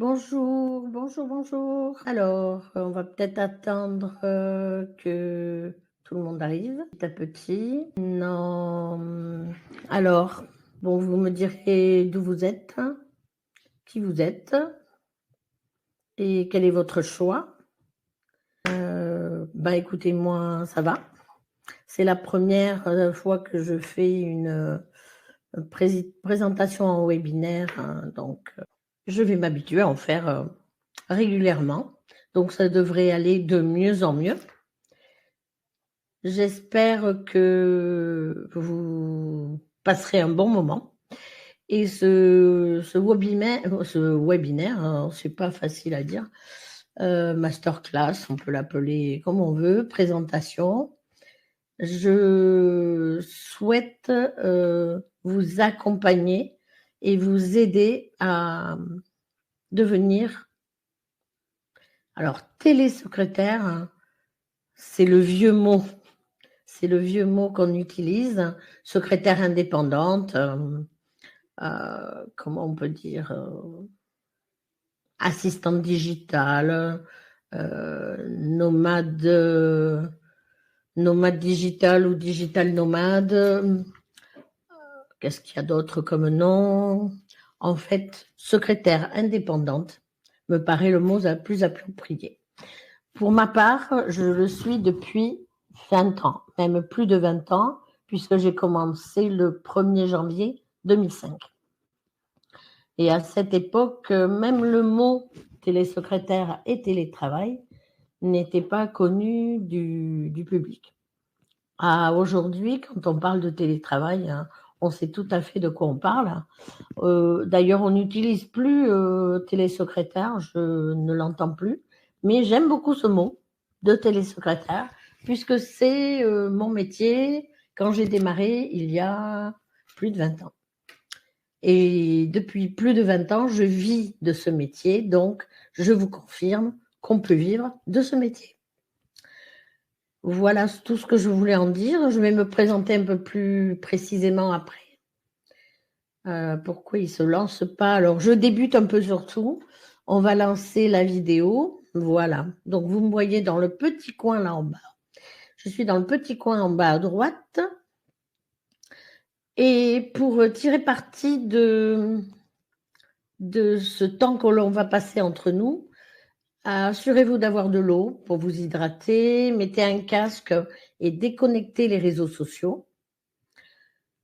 Bonjour, bonjour, bonjour. Alors, on va peut-être attendre, que tout le monde arrive petit à petit. Non, alors, bon, vous me direz d'où vous êtes, qui vous êtes et quel est votre choix. Bah, écoutez, moi, ça va. C'est la première fois que je fais une, présentation en webinaire, hein, donc je vais m'habituer à en faire, régulièrement, donc ça devrait aller de mieux en mieux. J'espère que vous passerez un bon moment et ce webinaire, hein, c'est pas facile à dire, masterclass, on peut l'appeler comme on veut, présentation. Je souhaite, vous accompagner et vous aider à devenir alors télésecrétaire, hein, c'est le vieux mot. C'est le vieux mot qu'on utilise, secrétaire indépendante, comment on peut dire, assistante digitale, nomade digital ou digital nomade. Qu'est-ce qu'il y a d'autre comme nom? En fait, secrétaire indépendante me paraît le mot plus approprié. Pour ma part, je le suis depuis 20 ans, même plus de 20 ans, puisque j'ai commencé le 1er janvier 2005. Et à cette époque, même le mot télésecrétaire et télétravail n'était pas connu du public. Aujourd'hui, quand on parle de télétravail, hein, on sait tout à fait de quoi on parle. D'ailleurs, on n'utilise plus télésecrétaire, je ne l'entends plus, mais j'aime beaucoup ce mot de télésecrétaire, puisque c'est mon métier quand j'ai démarré il y a plus de 20 ans. Et depuis plus de 20 ans, je vis de ce métier, donc je vous confirme qu'on peut vivre de ce métier. Voilà tout ce que je voulais en dire. Je vais me présenter un peu plus précisément après. Pourquoi il ne se lance pas? Alors, je débute un peu sur tout. On va lancer la vidéo. Voilà. Donc, vous me voyez dans le petit coin là en bas. Je suis dans le petit coin en bas à droite. Et pour tirer parti de ce temps que l'on va passer entre nous, assurez-vous d'avoir de l'eau pour vous hydrater. Mettez un casque et déconnectez les réseaux sociaux.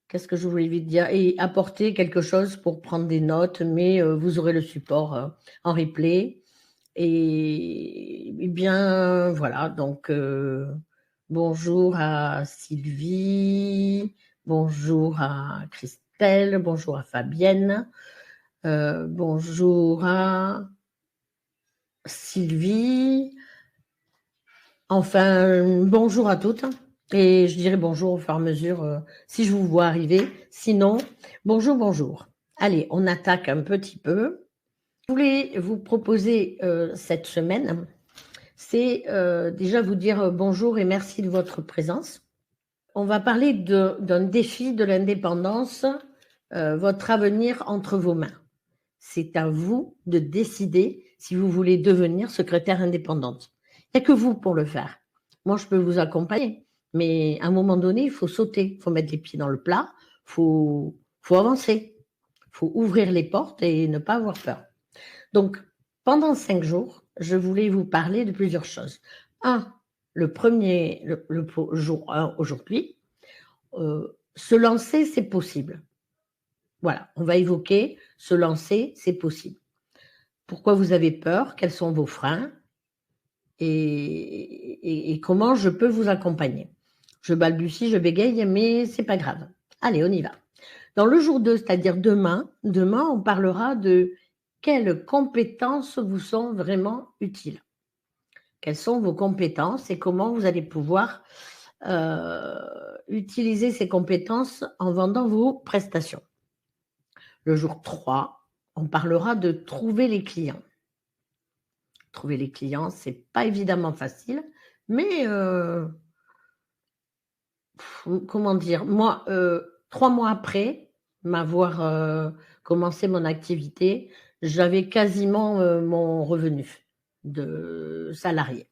Qu'est-ce que je voulais vite dire? Et apporter quelque chose pour prendre des notes, mais vous aurez le support en replay. Et bien, voilà, donc bonjour à Sylvie, bonjour à Christelle, bonjour à Fabienne, bonjour à Sylvie, enfin, bonjour à toutes. Et je dirai bonjour au fur et à mesure si je vous vois arriver. Sinon, bonjour, bonjour. Allez, on attaque un petit peu. Je voulais vous proposer cette semaine, c'est déjà vous dire bonjour et merci de votre présence. On va parler d'un défi de l'indépendance, votre avenir entre vos mains. C'est à vous de décider si vous voulez devenir secrétaire indépendante. Il n'y a que vous pour le faire. Moi, je peux vous accompagner, mais à un moment donné, il faut sauter, il faut mettre les pieds dans le plat, faut avancer, il faut ouvrir les portes et ne pas avoir peur. Donc, pendant 5 jours, je voulais vous parler de plusieurs choses. Un, le jour 1 aujourd'hui, se lancer, c'est possible. Voilà, on va évoquer se lancer, c'est possible. Pourquoi vous avez peur? Quels sont vos freins? Et comment je peux vous accompagner? Je balbutie, je bégaye, mais c'est pas grave. Allez, on y va. Dans le jour 2, c'est-à-dire demain, on parlera de quelles compétences vous sont vraiment utiles. Quelles sont vos compétences et comment vous allez pouvoir utiliser ces compétences en vendant vos prestations. Le jour 3, on parlera de trouver les clients. Trouver les clients, c'est pas évidemment facile, mais comment dire? Moi, 3 mois après m'avoir commencé mon activité, j'avais quasiment mon revenu de salarié.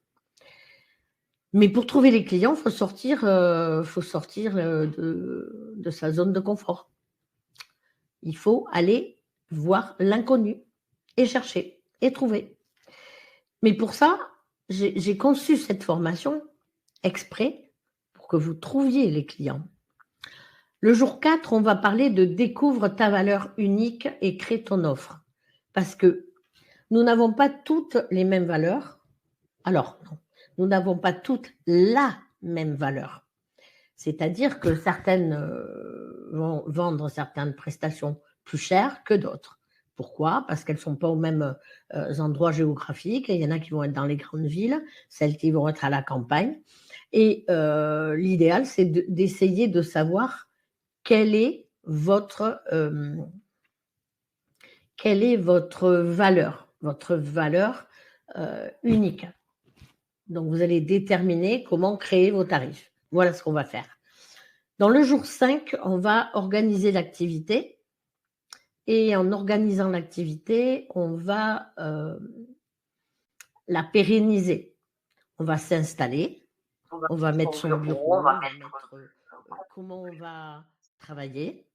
Mais pour trouver les clients, il faut sortir, de sa zone de confort. Il faut aller voir l'inconnu et chercher et trouver. Mais pour ça, j'ai conçu cette formation exprès pour que vous trouviez les clients. Le jour 4, on va parler de découvre ta valeur unique et crée ton offre. Parce que nous n'avons pas toutes les mêmes valeurs. Alors, non, nous n'avons pas toutes la même valeur. C'est-à-dire que certaines vont vendre certaines prestations plus chères que d'autres. Pourquoi? Parce qu'elles ne sont pas aux mêmes endroits géographiques. Il y en a qui vont être dans les grandes villes, celles qui vont être à la campagne. Et l'idéal, c'est d'essayer de savoir quelle est votre valeur unique. Donc, vous allez déterminer comment créer vos tarifs. Voilà ce qu'on va faire. Dans le jour 5, on va organiser l'activité. Et en organisant l'activité, on va la pérenniser. On va s'installer, on va mettre son bureau, on va mettre comment on va travailler.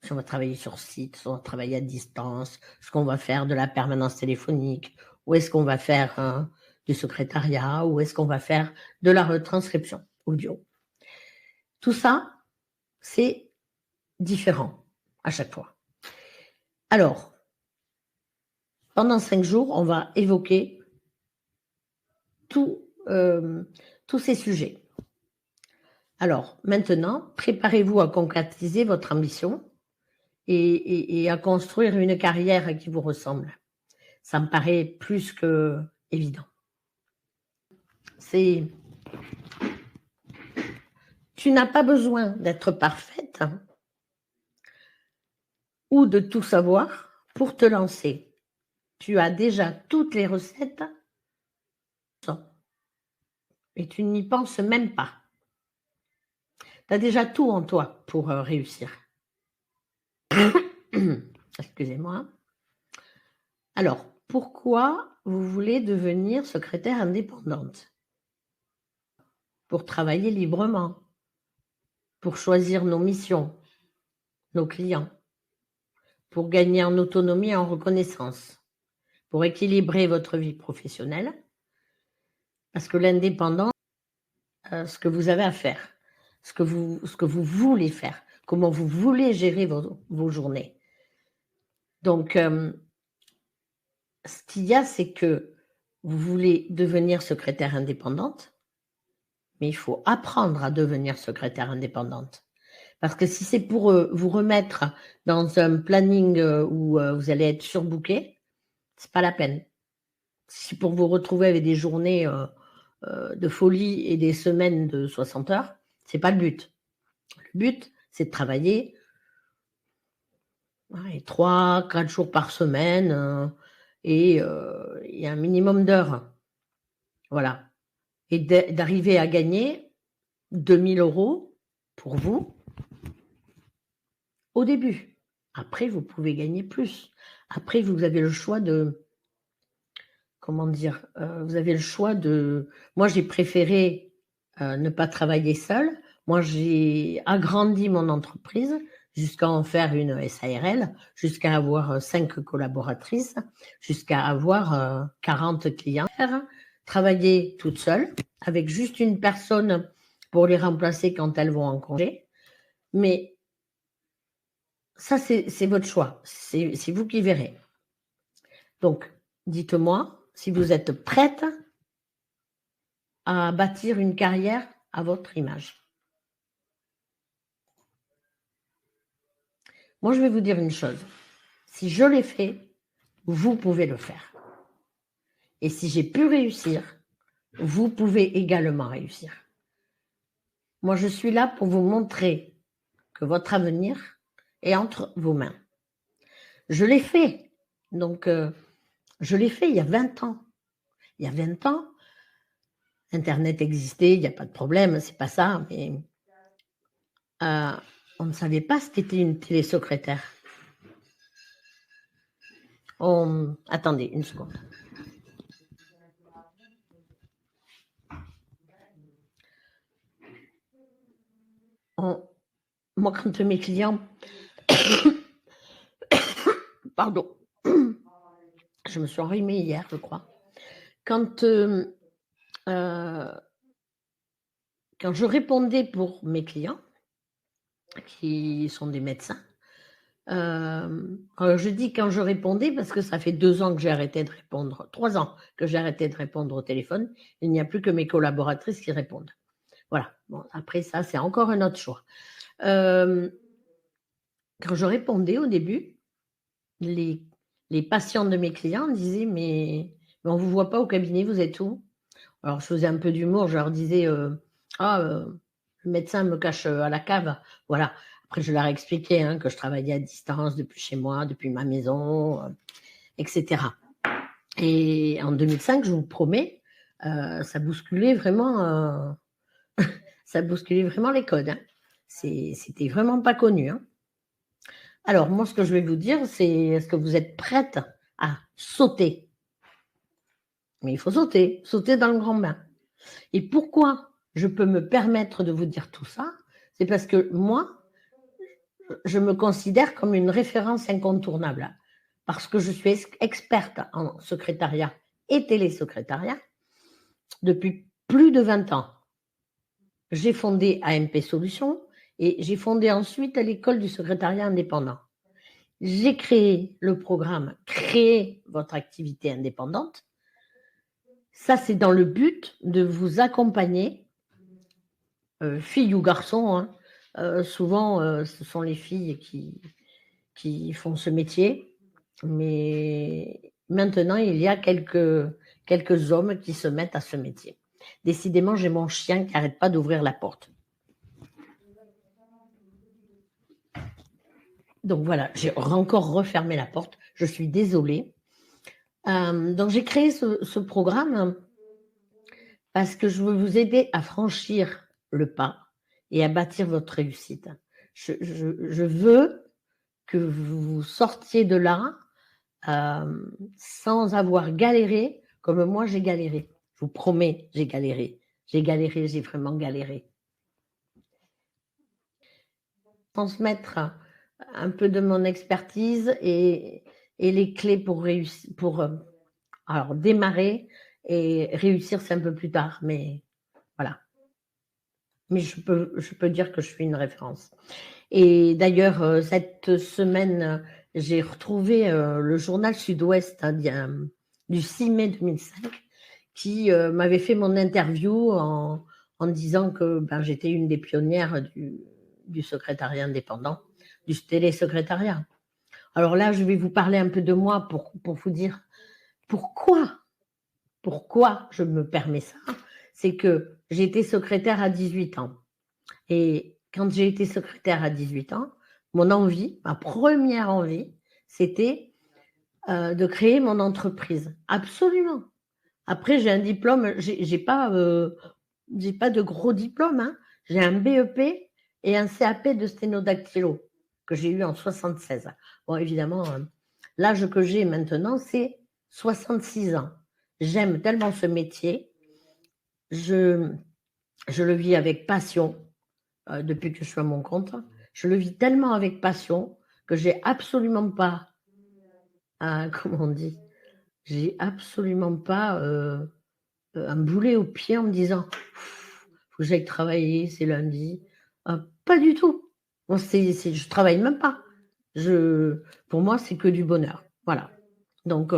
Si on va travailler sur site, si on va travailler à distance, est-ce qu'on va faire de la permanence téléphonique, ou est-ce qu'on va faire du secrétariat, ou est-ce qu'on va faire de la retranscription audio. Tout ça, c'est différent à chaque fois. Alors, pendant 5 jours, on va évoquer tous ces sujets. Alors, maintenant, préparez-vous à concrétiser votre ambition et à construire une carrière qui vous ressemble. Ça me paraît plus que évident. Tu n'as pas besoin d'être parfaite ou de tout savoir pour te lancer. Tu as déjà toutes les recettes et tu n'y penses même pas. Tu as déjà tout en toi pour réussir. Excusez-moi. Alors, pourquoi vous voulez devenir secrétaire indépendante? Pour travailler librement, pour choisir nos missions, nos clients, pour gagner en autonomie et en reconnaissance, pour équilibrer votre vie professionnelle, parce que l'indépendance, ce que vous avez à faire, ce que vous voulez faire, comment vous voulez gérer vos journées. Donc, ce qu'il y a, c'est que vous voulez devenir secrétaire indépendante, mais il faut apprendre à devenir secrétaire indépendante. Parce que si c'est pour vous remettre dans un planning où vous allez être surbooké, c'est pas la peine. Si pour vous retrouver avec des journées de folie et des semaines de 60 heures, c'est pas le but. Le but, c'est de travailler 3, 4 jours par semaine et un minimum d'heures. Voilà. Et d'arriver à gagner 2 000 € pour vous au début. Après, vous pouvez gagner plus. Après, vous avez le choix de... Comment dire? Vous avez le choix de... Moi, j'ai préféré ne pas travailler seule. Moi, j'ai agrandi mon entreprise jusqu'à en faire une SARL, jusqu'à avoir 5 collaboratrices, jusqu'à avoir 40 clients. Travailler toute seule, avec juste une personne pour les remplacer quand elles vont en congé. Mais ça, c'est votre choix. C'est vous qui verrez. Donc, dites-moi si vous êtes prête à bâtir une carrière à votre image. Moi, je vais vous dire une chose. Si je l'ai fait, vous pouvez le faire. Et si j'ai pu réussir, vous pouvez également réussir. Moi, je suis là pour vous montrer que votre avenir est entre vos mains. Je l'ai fait. Donc, je l'ai fait il y a 20 ans. Il y a 20 ans, Internet existait, il n'y a pas de problème, c'est pas ça, mais on ne savait pas ce qu'était une télésecrétaire. Attendez une seconde. Moi, quand mes clients... Pardon. Je me suis enrhumée hier, je crois. Quand je répondais pour mes clients, qui sont des médecins, alors je dis quand je répondais parce que ça fait 2 ans que j'ai arrêté de répondre, 3 ans que j'ai arrêté de répondre au téléphone. Il n'y a plus que mes collaboratrices qui répondent. Voilà. Bon, après ça, c'est encore un autre choix. Quand je répondais au début, les patients de mes clients disaient mais on ne vous voit pas au cabinet, vous êtes où? Alors je faisais un peu d'humour, je leur disais le médecin me cache à la cave. Voilà. Après, je leur ai expliqué que je travaillais à distance depuis chez moi, depuis ma maison, etc. Et en 2005, je vous promets, ça bousculait vraiment, les codes. C'était vraiment pas connu. Alors, moi, ce que je vais vous dire, c'est est-ce que vous êtes prête à sauter? Mais il faut sauter dans le grand bain. Et pourquoi je peux me permettre de vous dire tout ça? C'est parce que moi, je me considère comme une référence incontournable parce que je suis experte en secrétariat et télésecrétariat depuis plus de 20 ans. J'ai fondé AMP Solutions et j'ai fondé ensuite l'école du secrétariat indépendant. J'ai créé le programme Créer votre activité indépendante. Ça, c'est dans le but de vous accompagner, filles ou garçons. Souvent, ce sont les filles qui font ce métier. Mais maintenant, il y a quelques hommes qui se mettent à ce métier. Décidément, j'ai mon chien qui n'arrête pas d'ouvrir la porte. Donc voilà, j'ai encore refermé la porte. Je suis désolée. Donc j'ai créé ce programme parce que je veux vous aider à franchir le pas et à bâtir votre réussite. Je veux que vous sortiez de là sans avoir galéré comme moi j'ai galéré. Je vous promets, j'ai galéré. J'ai vraiment galéré. Transmettre un peu de mon expertise et les clés pour réussir, alors démarrer et réussir, c'est un peu plus tard, mais voilà. Mais je peux dire que je suis une référence. Et d'ailleurs, cette semaine, j'ai retrouvé le journal Sud-Ouest du 6 mai 2005 qui m'avait fait mon interview en disant que j'étais une des pionnières du secrétariat indépendant, du télésecrétariat. Alors là, je vais vous parler un peu de moi pour vous dire pourquoi je me permets ça. C'est que j'ai été secrétaire à 18 ans. Et quand j'ai été secrétaire à 18 ans, ma première envie, c'était de créer mon entreprise. Absolument. Après, j'ai un diplôme, j'ai pas de gros diplôme. J'ai un BEP et un CAP de sténodactylo que j'ai eu en 76. Bon, évidemment, l'âge que j'ai maintenant, c'est 66 ans. J'aime tellement ce métier. Je le vis avec passion depuis que je suis à mon compte. Je le vis tellement avec passion que j'ai absolument pas, comment on dit, j'ai absolument pas un boulet au pied en me disant faut que j'aille travailler, c'est lundi. Pas du tout. Bon, je travaille même pas. Pour moi, c'est que du bonheur. Voilà. Donc,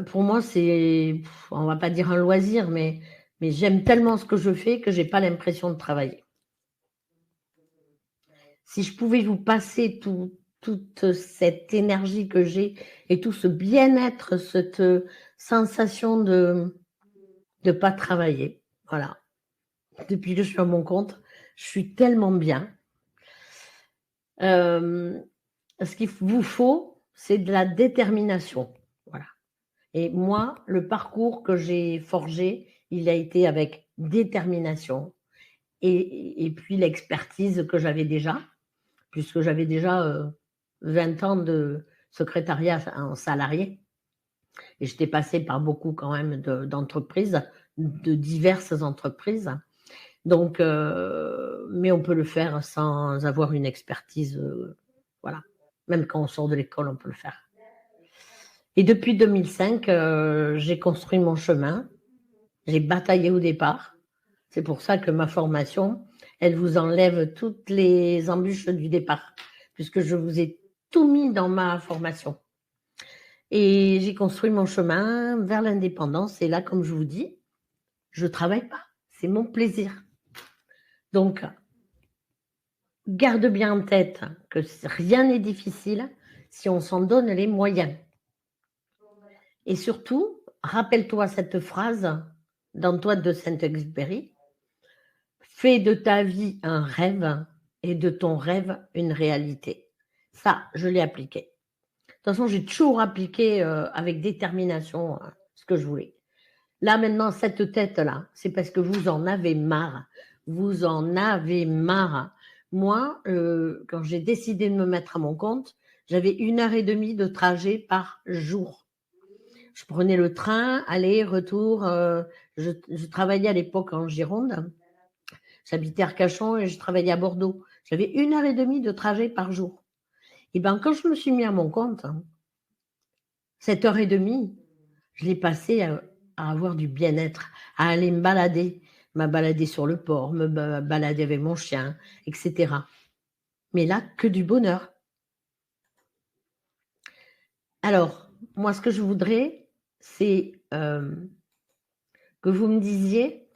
pour moi, c'est, on va pas dire un loisir, mais j'aime tellement ce que je fais que j'ai pas l'impression de travailler. Si je pouvais vous passer toute cette énergie que j'ai et tout ce bien-être, cette sensation de ne pas travailler, voilà. Depuis que je suis à mon compte, je suis tellement bien. Ce qu'il vous faut, c'est de la détermination. Voilà. Et moi, le parcours que j'ai forgé, il a été avec détermination et puis l'expertise que j'avais déjà, puisque j'avais déjà 20 ans secrétariat en salarié. Et j'étais passée par beaucoup quand même d'entreprises, de diverses entreprises. Donc, mais on peut le faire sans avoir une expertise, voilà. Même quand on sort de l'école, on peut le faire. Et depuis 2005, j'ai construit mon chemin. J'ai bataillé au départ. C'est pour ça que ma formation, elle vous enlève toutes les embûches du départ, puisque je vous ai tout mis dans ma formation. Et j'ai construit mon chemin vers l'indépendance. Et là, comme je vous dis, je ne travaille pas. C'est mon plaisir. Donc, garde bien en tête que rien n'est difficile si on s'en donne les moyens. Et surtout, rappelle-toi cette phrase d'Antoine de Saint-Exupéry. Fais de ta vie un rêve et de ton rêve une réalité. Ça, je l'ai appliqué. De toute façon, j'ai toujours appliqué avec détermination ce que je voulais. Là, maintenant, cette tête-là, c'est parce que vous en avez marre. Vous en avez marre. Moi, quand j'ai décidé de me mettre à mon compte, j'avais 1h30 de trajet par jour. Je prenais le train, aller, retour. Je travaillais à l'époque en Gironde. J'habitais à Arcachon et je travaillais à Bordeaux. J'avais 1h30 de trajet par jour. Et bien, quand je me suis mis à mon compte, 7h30, je l'ai passé à avoir du bien-être, à aller me balader sur le port, me balader avec mon chien, etc. Mais là, que du bonheur. Alors, moi, ce que je voudrais, c'est que vous me disiez,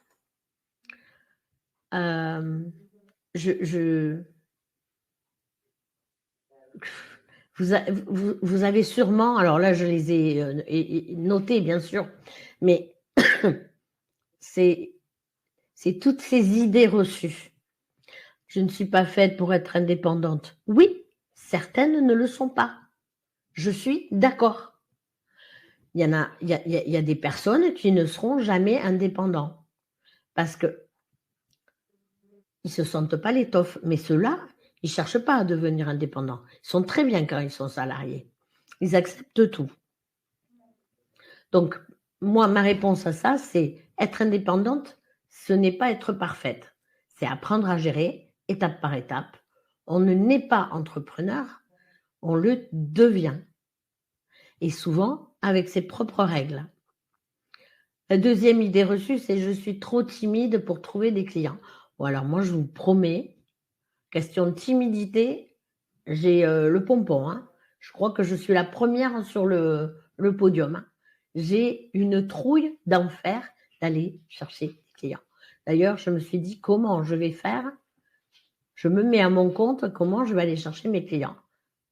vous avez sûrement, alors là, je les ai notés, bien sûr, mais c'est toutes ces idées reçues. Je ne suis pas faite pour être indépendante. Oui, certaines ne le sont pas. Je suis d'accord. Il y a des personnes qui ne seront jamais indépendants parce qu'ils ne se sentent pas l'étoffe. Mais ceux-là, ils ne cherchent pas à devenir indépendants. Ils sont très bien quand ils sont salariés. Ils acceptent tout. Donc, moi, ma réponse à ça, c'est être indépendante, ce n'est pas être parfaite. C'est apprendre à gérer étape par étape. On ne naît pas entrepreneur, on le devient. Et souvent, avec ses propres règles. La deuxième idée reçue, c'est je suis trop timide pour trouver des clients. Bon, alors moi, je vous promets, question de timidité, j'ai le pompon. Hein. Je crois que je suis la première sur le podium. Hein. J'ai une trouille d'enfer d'aller chercher des clients. D'ailleurs, je me suis dit comment je vais faire. Je me mets à mon compte comment je vais aller chercher mes clients.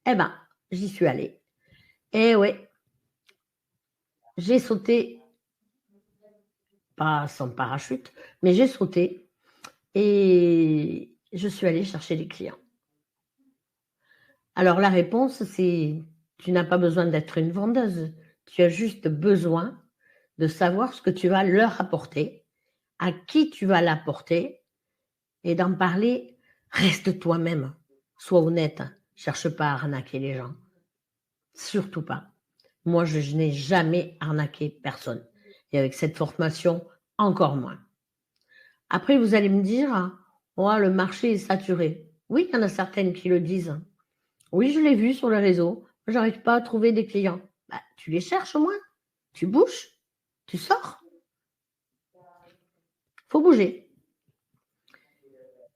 Eh bien, j'y suis allée. Eh oui, j'ai sauté, pas sans parachute, mais j'ai sauté et je suis allée chercher les clients. Alors la réponse, c'est tu n'as pas besoin d'être une vendeuse. Tu as juste besoin de savoir ce que tu vas leur apporter, à qui tu vas l'apporter et d'en parler. Reste toi-même. Sois honnête. Cherche pas à arnaquer les gens. Surtout pas. Moi, je n'ai jamais arnaqué personne. Et avec cette formation, encore moins. Après, vous allez me dire, oh, le marché est saturé. Oui, il y en a certaines qui le disent. Oui, je l'ai vu sur le réseau. J'arrive pas à trouver des clients. Bah, tu les cherches au moins. Tu bouges. Tu sors. Faut bouger.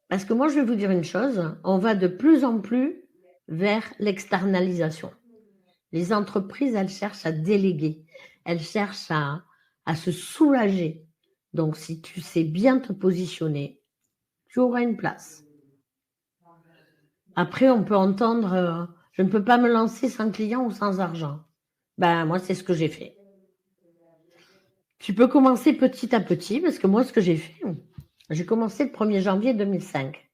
Parce que moi, je vais vous dire une chose. On va de plus en plus vers l'externalisation. Les entreprises, elles cherchent à déléguer. Elles cherchent à se soulager. Donc, si tu sais bien te positionner, tu auras une place. Après, on peut entendre je ne peux pas me lancer sans client ou sans argent. Ben, moi, c'est ce que j'ai fait. Tu peux commencer petit à petit, parce que moi, ce que j'ai fait, j'ai commencé le 1er janvier 2005.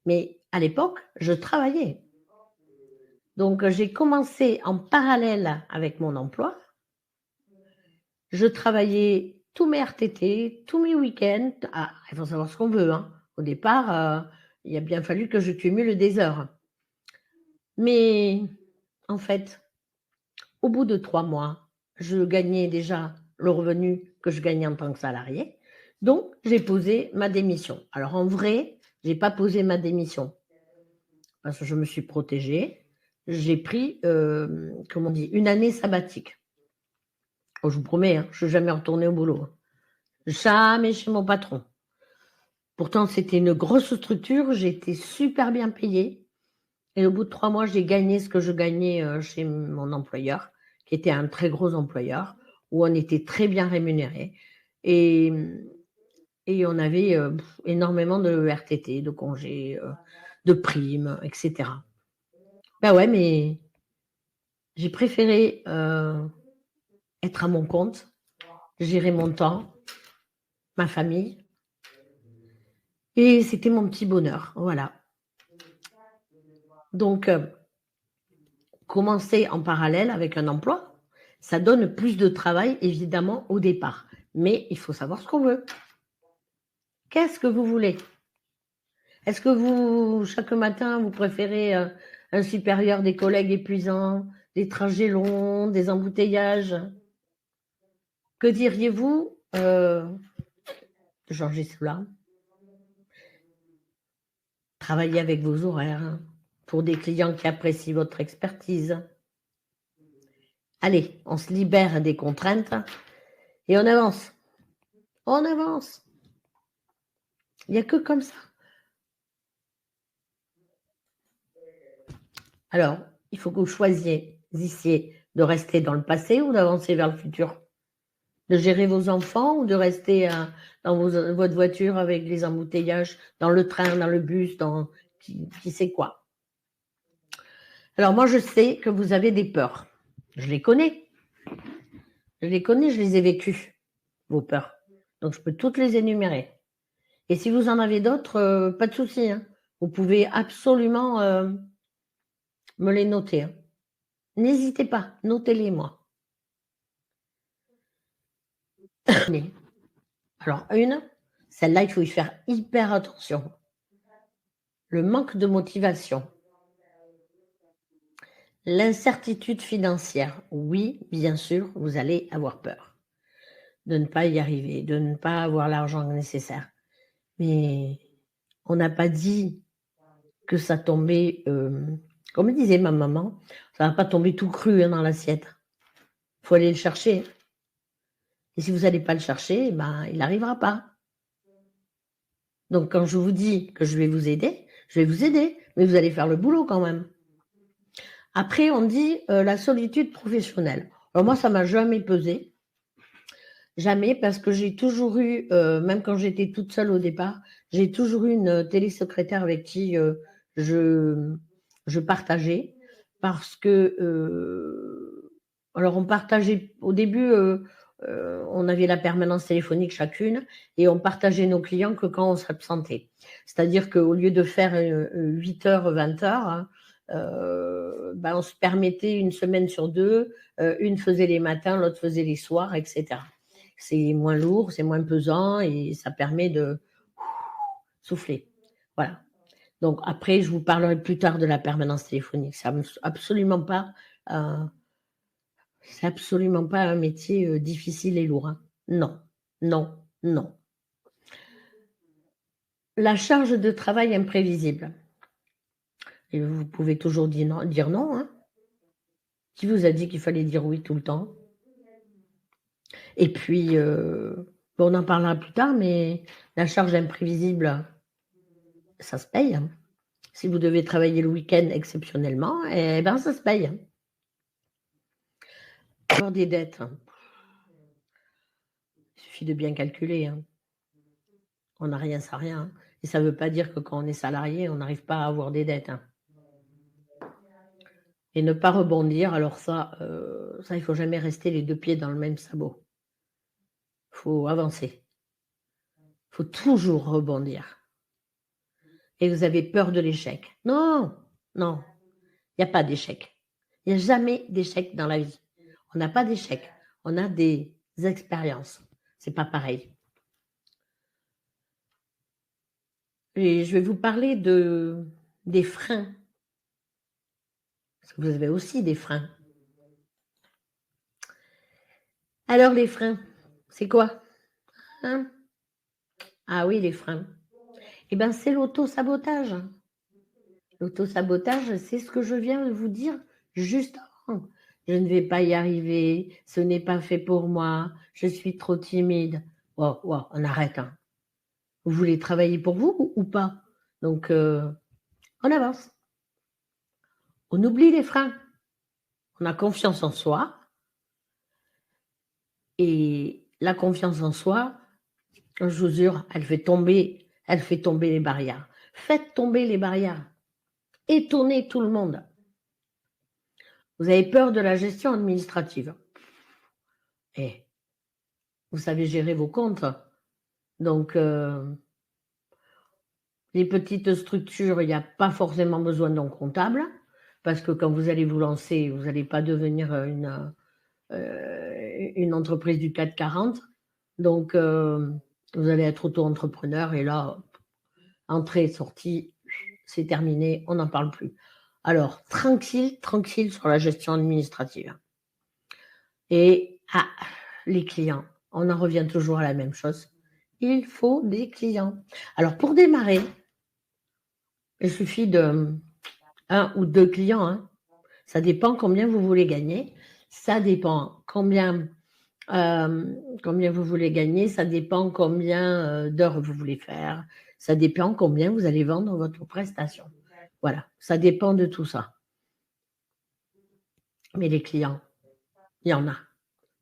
Mais à l'époque, je travaillais. Donc, j'ai commencé en parallèle avec mon emploi. Je travaillais tous mes RTT, tous mes week-ends. Ah, il faut savoir ce qu'on veut. Hein. Au départ, il a bien fallu que je cumule des heures. Mais en fait, au bout de 3 mois, je gagnais déjà le revenu que je gagnais en tant que salarié. Donc, j'ai posé ma démission. Alors, en vrai, j'ai pas posé ma démission parce que je me suis protégée. J'ai pris, comment on dit, une année sabbatique. Oh, je vous promets, hein, je suis jamais retournée au boulot. Jamais chez mon patron. Pourtant, c'était une grosse structure. J'ai été super bien payée. Et au bout de 3 mois, j'ai gagné ce que je gagnais chez mon employeur, qui était un très gros employeur, où on était très bien rémunérés. Et, et on avait énormément de RTT, de congés, de primes, etc. Ben ouais, mais j'ai préféré être à mon compte, gérer mon temps, ma famille. Et c'était mon petit bonheur. Voilà. Donc, commencer en parallèle avec un emploi, ça donne plus de travail, évidemment, au départ. Mais il faut savoir ce qu'on veut. Qu'est-ce que vous voulez? Est-ce que vous, chaque matin, vous préférez un supérieur, des collègues épuisants, des trajets longs, des embouteillages? Que diriez-vous, Georges Soula, travailler avec vos horaires hein, pour des clients qui apprécient votre expertise? Allez, on se libère des contraintes et on avance. On avance. Il n'y a que comme ça. Alors, il faut que vous choisissiez de rester dans le passé ou d'avancer vers le futur. De gérer vos enfants ou de rester dans votre voiture avec les embouteillages, dans le train, dans le bus, dans qui sait quoi. Alors moi, je sais que vous avez des peurs. Je les connais. Je les connais, je les ai vécues, vos peurs. Donc, je peux toutes les énumérer. Et si vous en avez d'autres, pas de souci. Hein. Vous pouvez absolument me les noter. Hein. N'hésitez pas, notez-les moi. Alors, celle-là, il faut y faire hyper attention. Le manque de motivation. L'incertitude financière. Oui, bien sûr, vous allez avoir peur de ne pas y arriver, de ne pas avoir l'argent nécessaire. Mais on n'a pas dit que ça tombait, comme disait ma maman, ça ne va pas tomber tout cru hein, dans l'assiette. Il faut aller le chercher. Et si vous n'allez pas le chercher, ben, il n'arrivera pas. Donc, quand je vous dis que je vais vous aider, mais vous allez faire le boulot quand même. Après, on dit la solitude professionnelle. Alors moi, ça m'a jamais pesé. Jamais, parce que j'ai toujours eu, même quand j'étais toute seule au départ, j'ai toujours eu une télésecrétaire avec qui je partageais. Parce que, alors on partageait, au début, on avait la permanence téléphonique chacune et on partageait nos clients que quand on s'absentait. C'est-à-dire qu'au lieu de faire 8h, 20h, hein, ben on se permettait une semaine sur deux, une faisait les matins, l'autre faisait les soirs, etc. C'est moins lourd, c'est moins pesant et ça permet de souffler. Voilà. Donc après, je vous parlerai plus tard de la permanence téléphonique. Euh, c'est absolument pas un métier difficile et lourd. Hein. Non, non, non. La charge de travail imprévisible. Et vous pouvez toujours dire non. Hein. Qui vous a dit qu'il fallait dire oui tout le temps? Et puis, on en parlera plus tard, mais la charge imprévisible, ça se paye. Hein. Si vous devez travailler le week-end exceptionnellement, eh ben, ça se paye. Hein. Avoir des dettes, hein. Il suffit de bien calculer. Hein. On n'a rien sans rien. Hein. Et ça ne veut pas dire que quand on est salarié, on n'arrive pas à avoir des dettes. Hein. Et ne pas rebondir, alors ça, il ne faut jamais rester les deux pieds dans le même sabot. Il faut avancer. Il faut toujours rebondir. Et vous avez peur de l'échec. Non, non, il n'y a pas d'échec. Il n'y a jamais d'échec dans la vie. On n'a pas d'échec. On a des expériences. C'est pas pareil. Et je vais vous parler des freins. Parce que vous avez aussi des freins. Alors les freins, c'est quoi, hein? Ah oui, les freins. Eh bien, c'est l'auto-sabotage. L'auto-sabotage, c'est ce que je viens de vous dire juste avant. Je ne vais pas y arriver, ce n'est pas fait pour moi, je suis trop timide. Wow, wow, on arrête. Hein. Vous voulez travailler pour vous ou pas? Donc, on avance. On oublie les freins. On a confiance en soi. Et la confiance en soi, je vous jure, elle fait tomber les barrières. Faites tomber les barrières. Étonnez tout le monde. Vous avez peur de la gestion administrative. Et vous savez gérer vos comptes. Donc, les petites structures, il n'y a pas forcément besoin d'un comptable, parce que quand vous allez vous lancer, vous n'allez pas devenir une entreprise du CAC 40. Donc, vous allez être auto-entrepreneur et là, entrée, sortie, c'est terminé, on n'en parle plus. Alors, tranquille sur la gestion administrative. Et les clients, on en revient toujours à la même chose. Il faut des clients. Alors, pour démarrer, il suffit de 1 ou 2 clients. Hein. Ça dépend combien vous voulez gagner. Ça dépend combien vous voulez gagner. Ça dépend combien d'heures vous voulez faire. Ça dépend combien vous allez vendre votre prestation. Voilà, ça dépend de tout ça. Mais les clients, il y en a.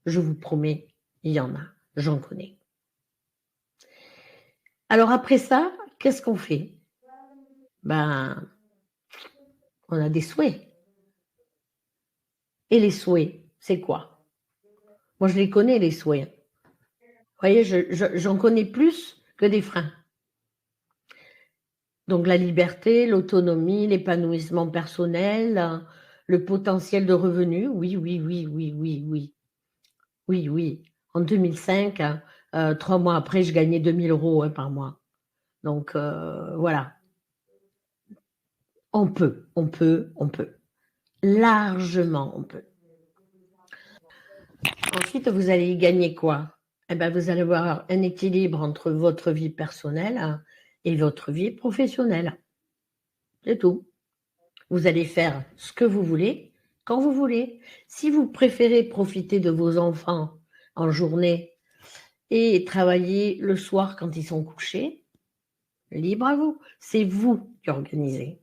Je vous promets, il y en a. J'en connais. Alors après ça, qu'est-ce qu'on fait? Ben, on a des souhaits. Et les souhaits, c'est quoi? Moi, je les connais, les souhaits. Vous voyez, j'en connais plus que des freins. Donc la liberté, l'autonomie, l'épanouissement personnel, le potentiel de revenus, oui. Oui. En 2005, 3 mois après, je gagnais 2000 € par mois. Donc voilà. On peut. Largement, on peut. Ensuite, vous allez y gagner quoi? Eh ben, vous allez avoir un équilibre entre votre vie personnelle et votre vie professionnelle. C'est tout. Vous allez faire ce que vous voulez, quand vous voulez. Si vous préférez profiter de vos enfants en journée et travailler le soir quand ils sont couchés, libre à vous. C'est vous qui organisez.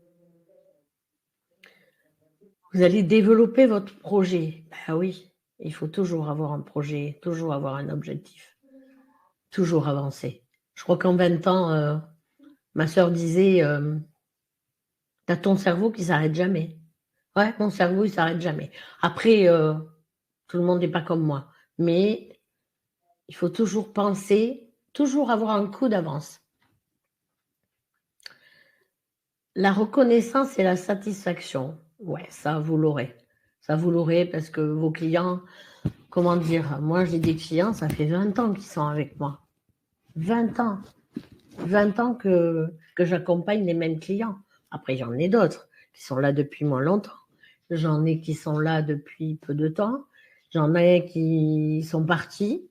Vous allez développer votre projet. Ben oui, il faut toujours avoir un projet, toujours avoir un objectif, toujours avancer. Je crois qu'en 20 ans, ma sœur disait, t'as ton cerveau qui s'arrête jamais. Ouais, mon cerveau, il s'arrête jamais. Après, tout le monde n'est pas comme moi. Mais il faut toujours penser, toujours avoir un coup d'avance. La reconnaissance et la satisfaction, ouais, ça, vous l'aurez. Ça, vous l'aurez parce que vos clients, comment dire, moi, j'ai des clients, ça fait 20 ans qu'ils sont avec moi. 20 ans. 20 ans que j'accompagne les mêmes clients. Après, j'en ai d'autres qui sont là depuis moins longtemps. J'en ai qui sont là depuis peu de temps. J'en ai qui sont partis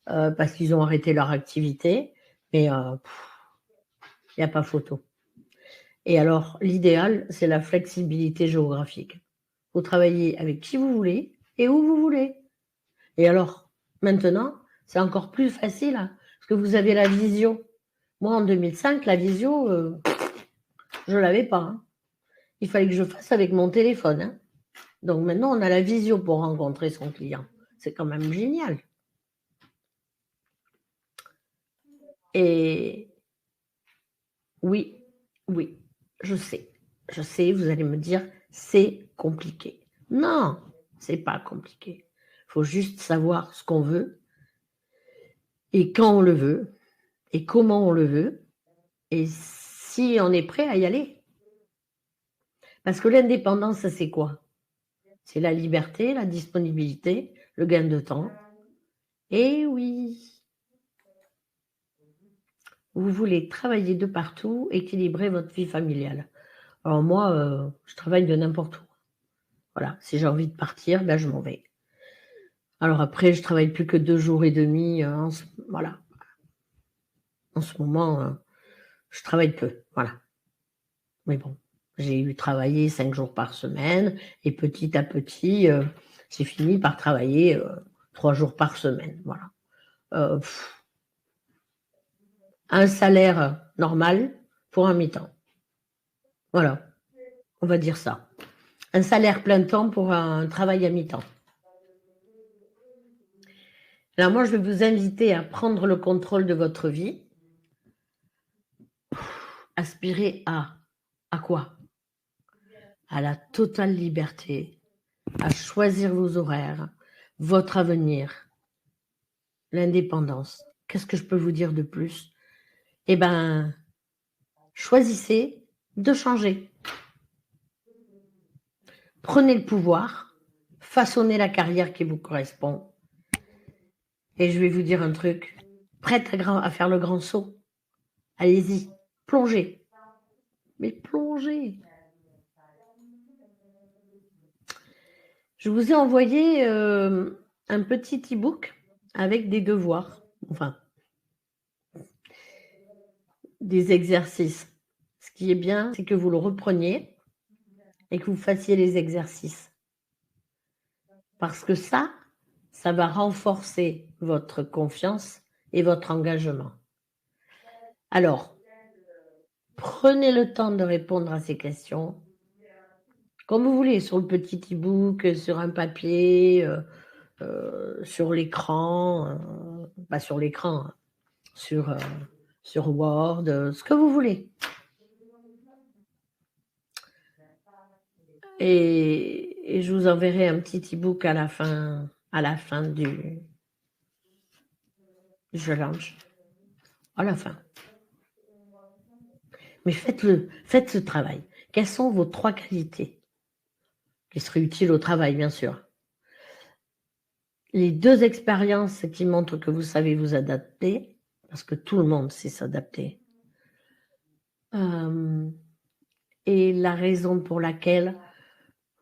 parce qu'ils ont arrêté leur activité. Mais il n'y a pas photo. Et alors, l'idéal, c'est la flexibilité géographique. Vous travaillez avec qui vous voulez et où vous voulez. Et alors, maintenant, c'est encore plus facile hein, parce que vous avez la visio. Moi, en 2005, la visio, je ne l'avais pas. Hein. Il fallait que je fasse avec mon téléphone. Hein. Donc maintenant, on a la visio pour rencontrer son client. C'est quand même génial. Et oui, je sais. Vous allez me dire, c'est compliqué. Non, c'est pas compliqué. Il faut juste savoir ce qu'on veut et quand on le veut et comment on le veut et si on est prêt à y aller. Parce que l'indépendance, c'est quoi? C'est la liberté, la disponibilité, le gain de temps. Et oui, vous voulez travailler de partout, équilibrer votre vie familiale. Alors moi, je travaille de n'importe où. Voilà, si j'ai envie de partir, ben, je m'en vais. Alors après, je travaille plus que 2 jours et demi, voilà. En ce moment, je travaille peu, voilà. Mais bon, j'ai eu travaillé 5 jours par semaine et petit à petit, j'ai fini par travailler, 3 jours par semaine, voilà. Heu, un salaire normal pour un mi-temps. Voilà, on va dire ça. Un salaire plein temps pour un travail à mi-temps. Alors moi, je vais vous inviter à prendre le contrôle de votre vie. Aspirer à quoi? À la totale liberté, à choisir vos horaires, votre avenir, l'indépendance. Qu'est-ce que je peux vous dire de plus? Eh ben, choisissez de changer. Prenez le pouvoir, façonnez la carrière qui vous correspond. Et je vais vous dire un truc, prête à faire le grand saut. Allez-y, plongez. Mais plongez. Je vous ai envoyé un petit e-book avec des devoirs, enfin, des exercices. Ce qui est bien, c'est que vous le repreniez et que vous fassiez les exercices. Parce que ça va renforcer votre confiance et votre engagement. Alors, prenez le temps de répondre à ces questions, comme vous voulez, sur le petit e-book, sur un papier, sur l'écran, pas sur l'écran, sur Word, ce que vous voulez. Et je vous enverrai un petit e-book à la fin du challenge. À la fin. Mais faites ce travail. Quelles sont vos 3 qualités qui seraient utiles au travail, bien sûr? Les 2 expériences qui montrent que vous savez vous adapter, parce que tout le monde sait s'adapter. Et la raison pour laquelle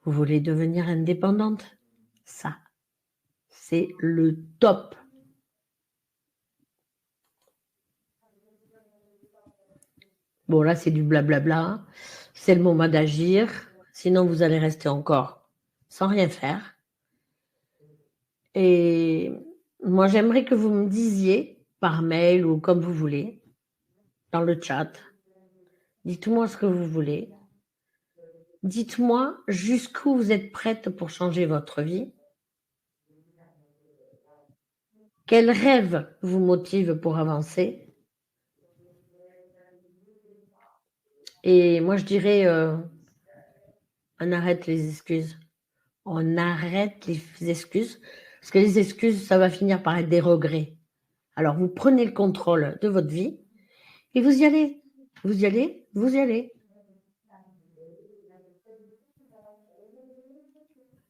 vous voulez devenir indépendante, ça, c'est le top. Bon, là, c'est du blablabla. C'est le moment d'agir. Sinon, vous allez rester encore sans rien faire. Et moi, j'aimerais que vous me disiez par mail ou comme vous voulez, dans le chat, dites-moi ce que vous voulez. Dites-moi jusqu'où vous êtes prête pour changer votre vie. Quel rêve vous motive pour avancer? Et moi, je dirais, on arrête les excuses. On arrête les excuses, parce que les excuses, ça va finir par être des regrets. Alors, vous prenez le contrôle de votre vie et vous y allez. Vous y allez, vous y allez.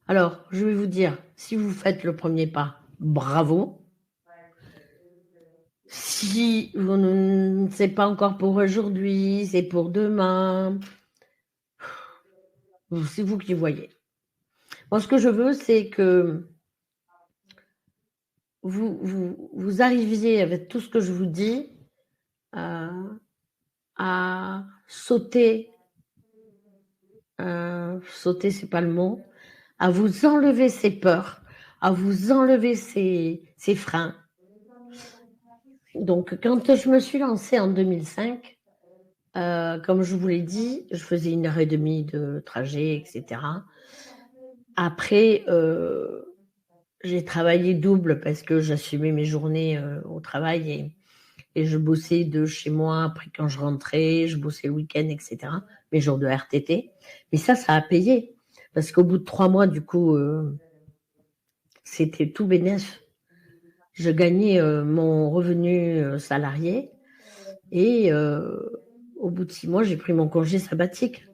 Alors, je vais vous dire, si vous faites le premier pas, bravo. Si vous ne c'est pas encore pour aujourd'hui, c'est pour demain, c'est vous qui voyez. Moi, ce que je veux, c'est que vous arriviez avec tout ce que je vous dis à sauter, sauter, c'est pas le mot, à vous enlever ces peurs, à vous enlever ces freins. Donc, quand je me suis lancée en 2005, comme je vous l'ai dit, je faisais 1h30 de trajet, etc. Après, j'ai travaillé double parce que j'assumais mes journées au travail et je bossais de chez moi. Après, quand je rentrais, je bossais le week-end, etc. Mes jours de RTT. Mais ça a payé. Parce qu'au bout de 3 mois, du coup, c'était tout bénef. Je gagnais mon revenu salarié et au bout de 6 mois, j'ai pris mon congé sabbatique.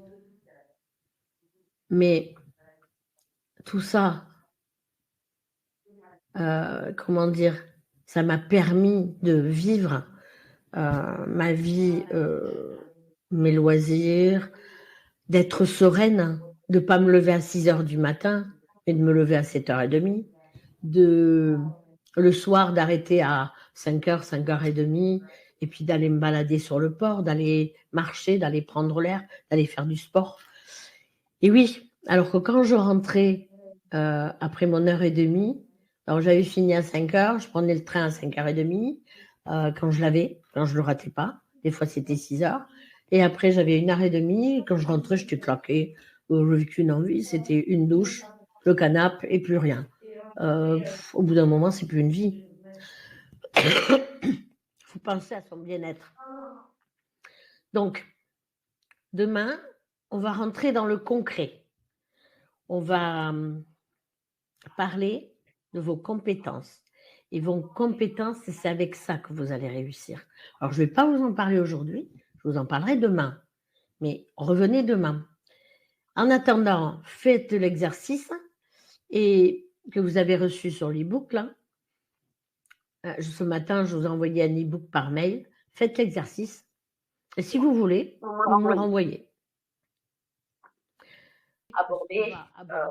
Mais tout ça, comment dire, ça m'a permis de vivre ma vie, mes loisirs, d'être sereine. de ne pas me lever à 6 heures du matin, mais de me lever à 7h30, le soir d'arrêter à 5h, 5h30, et puis d'aller me balader sur le port, d'aller marcher, d'aller prendre l'air, d'aller faire du sport. Et oui, alors que quand je rentrais après mon heure et demie, alors j'avais fini à 5h, je prenais le train à 5h30, quand je l'avais, quand je ne le ratais pas. Des fois, c'était 6h. Et après, j'avais 1h30. Quand je rentrais, j'étais claquée. J'avais qu'une envie, c'était une douche, le canapé et plus rien. Au bout d'un moment, c'est plus une vie. Il faut penser à son bien-être. Donc, demain, on va rentrer dans le concret. On va parler de vos compétences. Et vos compétences, c'est avec ça que vous allez réussir. Alors, je ne vais pas vous en parler aujourd'hui, je vous en parlerai demain. Mais revenez demain. En attendant, faites l'exercice et que vous avez reçu sur l'e-book. Là. Ce matin, je vous ai envoyé un e-book par mail. Faites l'exercice. Et si vous voulez, vous me le renvoyez. Aborder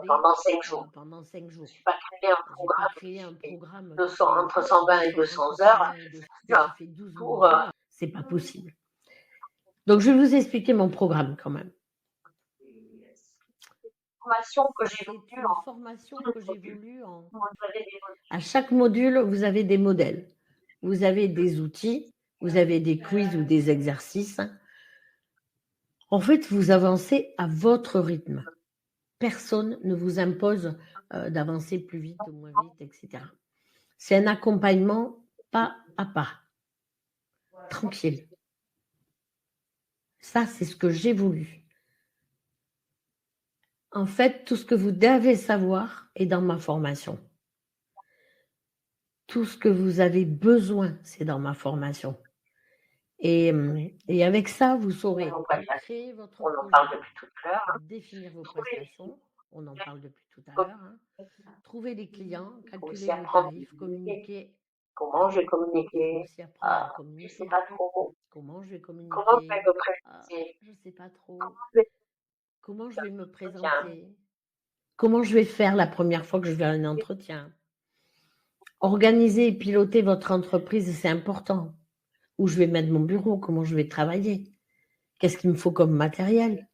pendant 5 jours. Pendant 5 jours. Je n'ai pas créé un programme entre 120 et 200 heures qui fait 12 mois. C'est pas possible. Donc, je vais vous expliquer mon programme quand même. C'est une formation que j'ai voulu en... À chaque module, vous avez des modèles. Vous avez des outils, vous avez des quiz ou des exercices. En fait, vous avancez à votre rythme. Personne ne vous impose d'avancer plus vite ou moins vite, etc. C'est un accompagnement pas à pas, tranquille. Ça, c'est ce que j'ai voulu. En fait, tout ce que vous devez savoir est dans ma formation. Tout ce que vous avez besoin, c'est dans ma formation. Et avec ça, vous saurez créer votre projet, on en parle depuis tout à l'heure, définir vos prestations, on en parle depuis tout à l'heure, trouver des clients, calculer vos tarifs, communiquer. Comment je vais communiquer, Il faut aussi apprendre à je communiquer. sais pas trop. Comment je vais communiquer, Comment je vais me présenter, je ne sais pas trop. Comment je vais me présenter, comment je vais faire la première fois que je vais à un entretien. Organiser et piloter votre entreprise, c'est important. Où je vais mettre mon bureau, comment je vais travailler, qu'est-ce qu'il me faut comme matériel.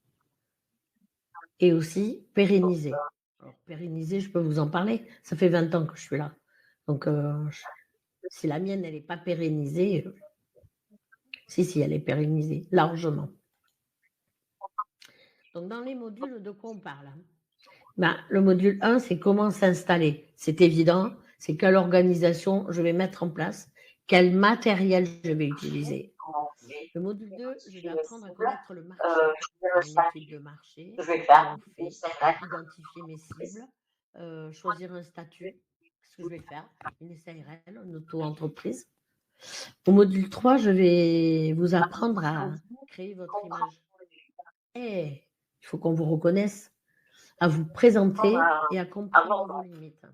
Et aussi pérenniser. Alors, pérenniser, je peux vous en parler. Ça fait 20 ans que je suis là. Donc, si la mienne, elle n'est pas pérennisée, si, elle est pérennisée, largement. Donc, dans les modules, de quoi on parle le module 1, c'est comment s'installer. C'est évident, c'est quelle organisation je vais mettre en place, quel matériel je vais utiliser. Le module 2, je vais apprendre à connaître le marché, faire une étude de marché, comment on fait, identifier mes cibles, choisir un statut, ce que je vais faire, une SARL, une auto-entreprise. Au module 3, je vais vous apprendre à créer votre image. Et il faut qu'on vous reconnaisse, à vous présenter et à comprendre vos limites.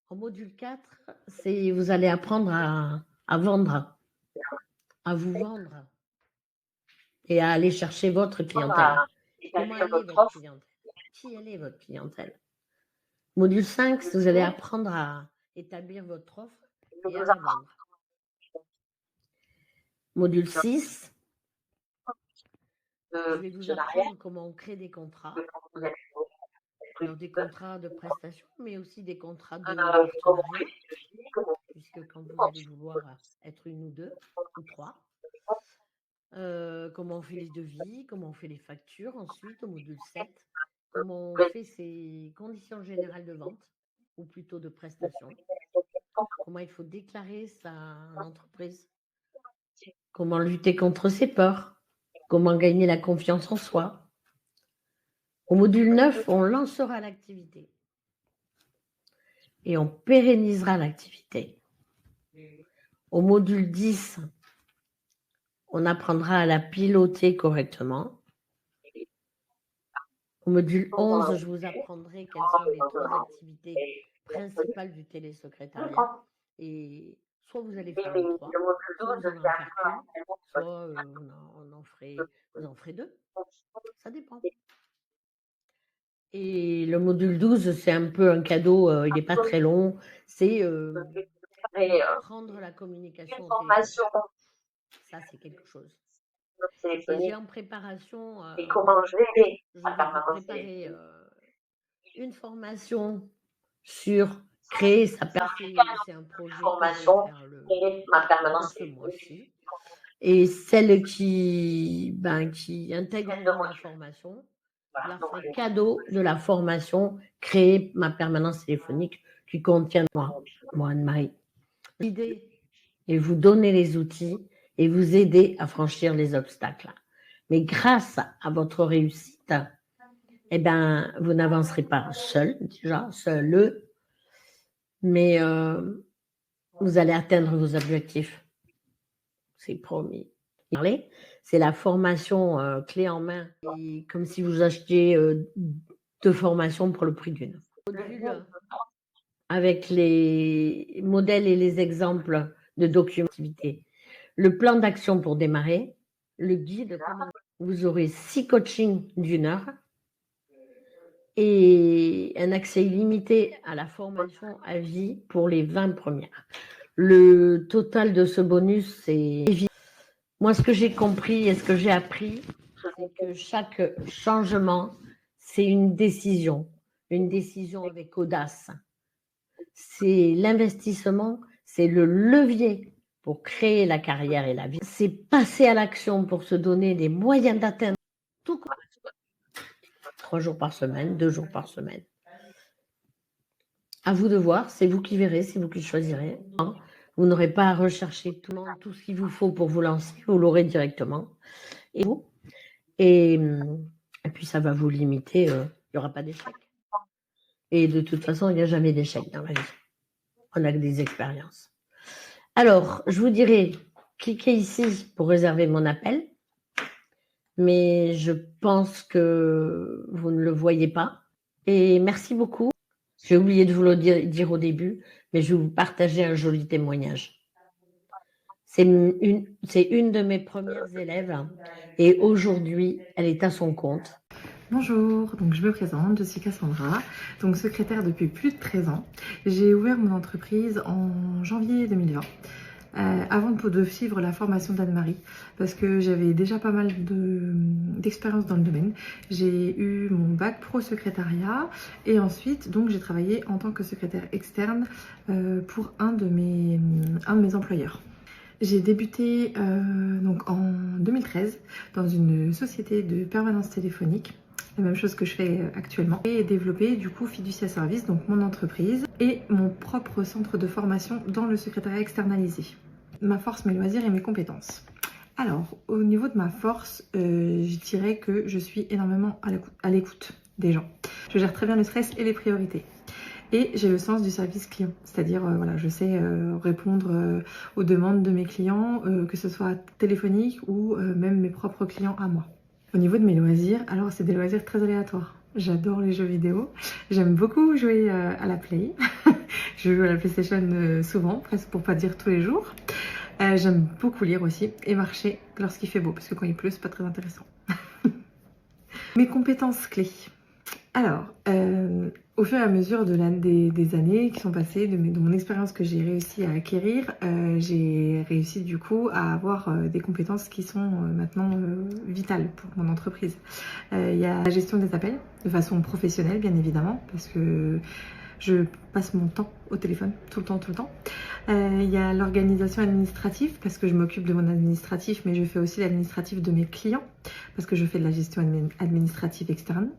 En module 4, vous allez apprendre à vendre, à vous vendre et à aller chercher votre clientèle. Comment elle est votre clientèle? Qui elle est votre clientèle? Module 5, vous allez apprendre à établir votre offre et à la vendre. Module 6, je vais vous apprendre comment on crée des contrats. Alors, des contrats de prestation, mais aussi des contrats de partenariat, puisque quand vous allez vouloir être une ou deux ou trois, comment on fait les devis, comment on fait les factures. Ensuite, au module 7, comment on fait ses conditions générales de vente, ou plutôt de prestation. Comment il faut déclarer sa entreprise. Comment lutter contre ses peurs. Comment gagner la confiance en soi. Au module 9, on lancera l'activité. Et on pérennisera l'activité. Au module 10, on apprendra à la piloter correctement. Au module 11, je vous apprendrai quelles sont les 3 activités principales du télésecrétariat. Et soit vous allez faire les 3, soit vous allez en faire qu'une, soit vous en ferez 2. Ça dépend. Et le module 12, c'est un peu un cadeau, il n'est pas très long, c'est prendre la communication au téléphone. Ça, c'est quelque chose. Et j'ai en préparation, je vais vous préparer une formation sur créer sa personne. C'est un projet que je vais faire dans ce mois-ci. Et celles qui intégreront la formation, je leur ferai cadeau de la formation Créer ma permanence téléphonique qui contient moi, Anne-Marie. L'idée est vous donner les outils et vous aider à franchir les obstacles. Mais grâce à votre réussite, eh ben, vous n'avancerez pas seul, déjà, seul, mais vous allez atteindre vos objectifs. C'est promis. C'est la formation clé en main, et comme si vous achetiez 2 formations pour le prix d'une. Avec les modèles et les exemples de documents d'activité. Le plan d'action pour démarrer, le guide, vous aurez 6 coachings d'1 heure et un accès illimité à la formation à vie pour les 20 premières. Le total de ce bonus, c'est... Moi, ce que j'ai compris et ce que j'ai appris, c'est que chaque changement, c'est une décision avec audace. C'est l'investissement, c'est le levier pour créer la carrière et la vie. C'est passer à l'action pour se donner des moyens d'atteindre tout 3 jours par semaine, 2 jours par semaine. À vous de voir, c'est vous qui verrez, c'est vous qui choisirez. Vous n'aurez pas à rechercher tout ce qu'il vous faut pour vous lancer, vous l'aurez directement. Et puis ça va vous limiter, il n'y aura pas d'échec. Et de toute façon, il n'y a jamais d'échec dans la vie. On a que des expériences. Alors, je vous dirais, cliquez ici pour réserver mon appel. Mais je pense que vous ne le voyez pas. Et merci beaucoup. J'ai oublié de vous le dire au début, mais je vais vous partager un joli témoignage. C'est une de mes premières élèves et aujourd'hui, elle est à son compte. Bonjour, donc je me présente, je suis Cassandra, donc secrétaire depuis plus de 13 ans. J'ai ouvert mon entreprise en janvier 2020. Avant de suivre la formation d'Anne-Marie, parce que j'avais déjà pas mal d'expérience dans le domaine. J'ai eu mon bac pro secrétariat et ensuite donc j'ai travaillé en tant que secrétaire externe pour un de mes employeurs. J'ai débuté donc en 2013 dans une société de permanence téléphonique, la même chose que je fais actuellement, et développé du coup Fiducia Service, donc mon entreprise, et mon propre centre de formation dans le secrétariat externalisé. Ma force, mes loisirs et mes compétences. Alors, au niveau de ma force, je dirais que je suis énormément à l'écoute des gens. Je gère très bien le stress et les priorités. Et j'ai le sens du service client, c'est-à-dire voilà, je sais répondre aux demandes de mes clients, que ce soit téléphonique ou même mes propres clients à moi. Au niveau de mes loisirs, alors c'est des loisirs très aléatoires. J'adore les jeux vidéo, j'aime beaucoup jouer à la Play. Je joue à la PlayStation souvent, presque pour pas dire tous les jours. J'aime beaucoup lire aussi et marcher lorsqu'il fait beau, parce que quand il pleut, c'est pas très intéressant. Mes compétences clés. Alors, au fur et à mesure des années qui sont passées, de mon expérience que j'ai réussi à acquérir, j'ai réussi du coup à avoir des compétences qui sont maintenant vitales pour mon entreprise. Il y a la gestion des appels de façon professionnelle, bien évidemment, parce que je passe mon temps au téléphone, tout le temps. Il y a l'organisation administrative, parce que je m'occupe de mon administratif, mais je fais aussi l'administratif de mes clients, parce que je fais de la gestion administrative externe.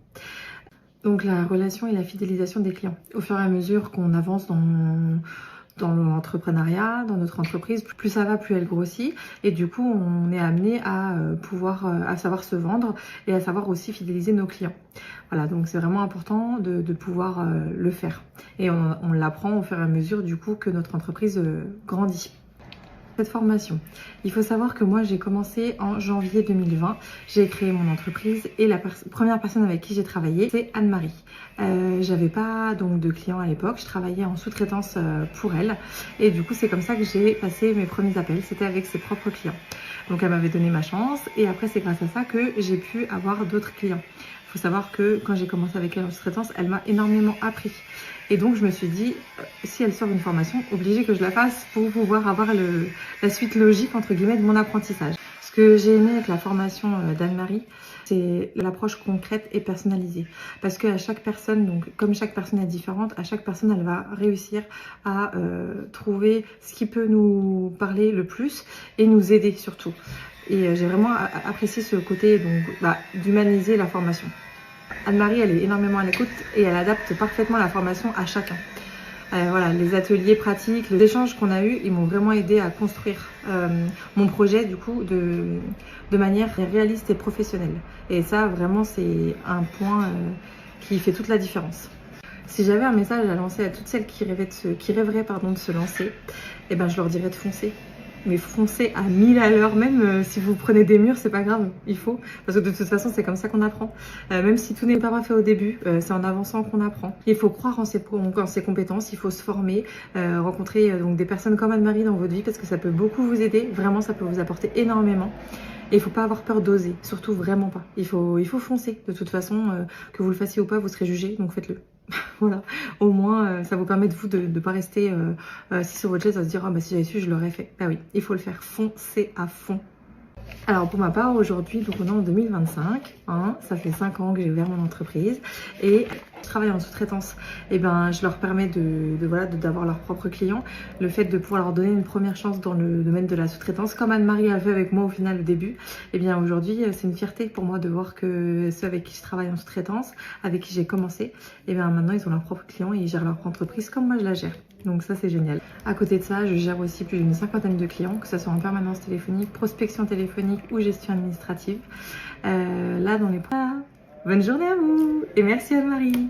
Donc la relation et la fidélisation des clients. Au fur et à mesure qu'on avance dans l'entrepreneuriat, dans notre entreprise, plus ça va, plus elle grossit. Et du coup, on est amené à à savoir se vendre et à savoir aussi fidéliser nos clients. Voilà, donc c'est vraiment important de pouvoir le faire. Et on l'apprend au fur et à mesure du coup que notre entreprise grandit. Cette formation, il faut savoir que moi j'ai commencé en janvier 2020, j'ai créé mon entreprise et la première personne avec qui j'ai travaillé c'est Anne-Marie. J'avais pas donc de clients à l'époque, je travaillais en sous-traitance pour elle et du coup c'est comme ça que j'ai passé mes premiers appels, c'était avec ses propres clients. Donc elle m'avait donné ma chance et après c'est grâce à ça que j'ai pu avoir d'autres clients. Il faut savoir que quand j'ai commencé avec elle en sous-traitance, elle m'a énormément appris. Et donc je me suis dit, si elle sort une formation, obligée que je la fasse pour pouvoir avoir la suite logique entre guillemets de mon apprentissage. Ce que j'ai aimé avec la formation d'Anne-Marie, c'est l'approche concrète et personnalisée. Parce que à chaque personne, donc comme chaque personne est différente, à chaque personne elle va réussir à trouver ce qui peut nous parler le plus et nous aider surtout. Et j'ai vraiment apprécié ce côté d'humaniser la formation. Anne-Marie, elle est énormément à l'écoute et elle adapte parfaitement la formation à chacun. Voilà, les ateliers pratiques, les échanges qu'on a eus, ils m'ont vraiment aidé à construire mon projet du coup de manière réaliste et professionnelle. Et ça, vraiment, c'est un point qui fait toute la différence. Si j'avais un message à lancer à toutes celles qui rêveraient de se lancer, eh ben, je leur dirais de foncer. Mais foncez à 1000 à l'heure, même si vous prenez des murs, c'est pas grave, il faut. Parce que de toute façon, c'est comme ça qu'on apprend. Même si tout n'est pas parfait au début, c'est en avançant qu'on apprend. Il faut croire en ses compétences, il faut se former, rencontrer donc des personnes comme Anne-Marie dans votre vie parce que ça peut beaucoup vous aider. Vraiment, ça peut vous apporter énormément. Et il ne faut pas avoir peur d'oser, surtout vraiment pas. Il faut foncer. De toute façon, que vous le fassiez ou pas, vous serez jugé, donc faites-le. Voilà, au moins ça vous permet de vous de ne pas rester assis sur votre chaise à se dire ah bah si j'avais su je l'aurais fait. Bah oui, il faut le faire, foncer à fond. Alors pour ma part aujourd'hui, donc on est en 2025, ça fait 5 ans que j'ai ouvert mon entreprise et je travaille en sous-traitance. Et ben je leur permets d'avoir leurs propres clients, le fait de pouvoir leur donner une première chance dans le domaine de la sous-traitance, comme Anne-Marie a fait avec moi au final au début. Et bien aujourd'hui c'est une fierté pour moi de voir que ceux avec qui je travaille en sous-traitance, avec qui j'ai commencé, et bien maintenant ils ont leurs propres clients et ils gèrent leur entreprise comme moi je la gère. Donc ça c'est génial. À côté de ça, je gère aussi plus d'une 50aine de clients, que ce soit en permanence téléphonique, prospection téléphonique ou gestion administrative. Là dans les points. Bonne journée à vous et merci Anne-Marie.